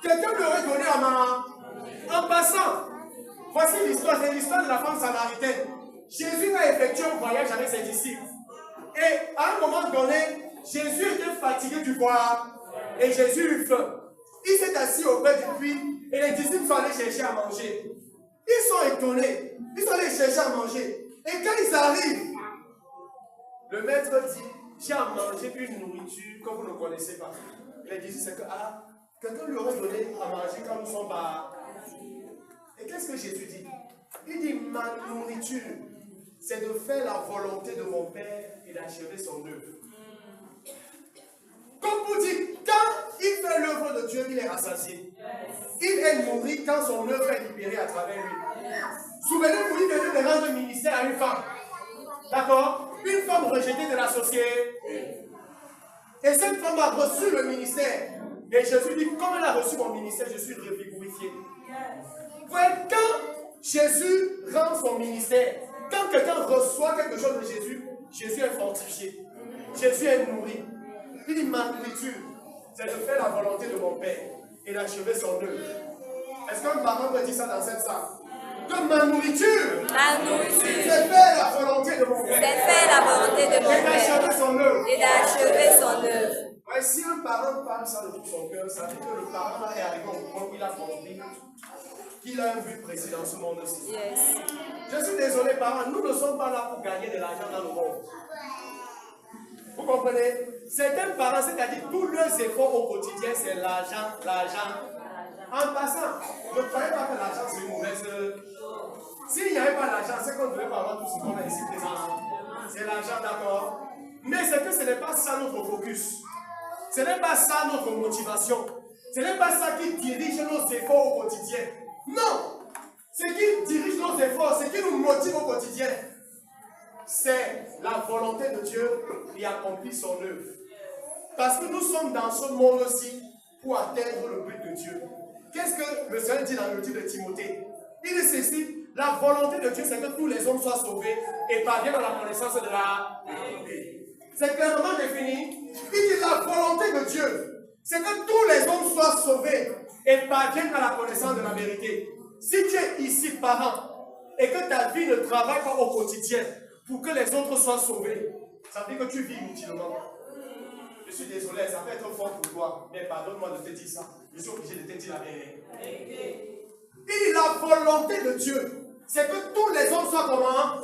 quelqu'un lui aurait donné à maman. En passant, voici l'histoire, c'est l'histoire de la femme samaritaine. Jésus a effectué un voyage avec ses disciples. Et à un moment donné, Jésus était fatigué du voyage. Et Jésus eut faim. Il s'est assis auprès du puits et les disciples sont allés chercher à manger. Ils sont étonnés. Ils sont allés chercher à manger. Et quand ils arrivent, le maître dit, j'ai à manger une nourriture que vous ne connaissez pas. Les disciples, c'est que, quelqu'un lui aurait donné à manger quand nous sommes pas. Et qu'est-ce que Jésus dit? Il dit, ma nourriture, c'est de faire la volonté de mon Père et d'achever son œuvre. Comme vous dites, quand il fait l'œuvre de Dieu, il est rassasié. Il est nourri quand son œuvre est libérée à travers lui. Souvenez-vous, il venait de rendre le ministère à une femme. D'accord? Une femme rejetée de la société. Et cette femme a reçu le ministère. Et Jésus dit, comme elle a reçu mon ministère, je suis revigorifié. Vous voyez, quand Jésus rend son ministère, quand quelqu'un reçoit quelque chose de Jésus, Jésus est fortifié. Jésus est nourri. Il dit, ma nourriture, c'est de faire la volonté de mon Père et d'achever son œuvre. Est-ce qu'un parent peut dire ça dans cette salle? Que ma nourriture, c'est faire la volonté de mon Père. C'est faire la volonté de mon Et d'achever son œuvre. Et d'achever son œuvre. Ouais, si un parent parle ça de tout son cœur, ça veut dire que le parent est arrivé au point où il a compris qu'il a un but précis dans ce monde aussi. Yes. Je suis désolé, parents, nous ne sommes pas là pour gagner de l'argent dans le monde. Vous comprenez? Certains parents, c'est-à-dire tous leurs efforts au quotidien, c'est l'argent, l'argent. En passant, ne croyez pas que l'argent c'est une mauvaise. S'il n'y avait pas l'argent, c'est qu'on ne devait pas avoir tout ce qu'on a ici présent. C'est l'argent, d'accord? Mais c'est que ce n'est pas ça notre focus. Ce n'est pas ça notre motivation. Ce n'est pas ça qui dirige nos efforts au quotidien. Non! Ce qui dirige nos efforts, ce qui nous motive au quotidien, c'est la volonté de Dieu qui accomplit son œuvre. Parce que nous sommes dans ce monde-ci pour atteindre le but de Dieu. Qu'est-ce que le Seigneur dit dans le livre de Timothée? Il dit ceci, la volonté de Dieu, c'est que tous les hommes soient sauvés et parviennent à la connaissance de la vérité. C'est clairement défini. Il dit la volonté de Dieu, c'est que tous les hommes soient sauvés et parviennent à la connaissance de la vérité. Si tu es ici parent et que ta vie ne travaille pas au quotidien pour que les autres soient sauvés, ça veut dire que tu vis inutilement. Je suis désolé, ça peut être fort pour toi, mais pardonne-moi de te dire ça. Je suis obligé de te dire la vérité. Il dit la volonté de Dieu, c'est que tous les hommes soient comment?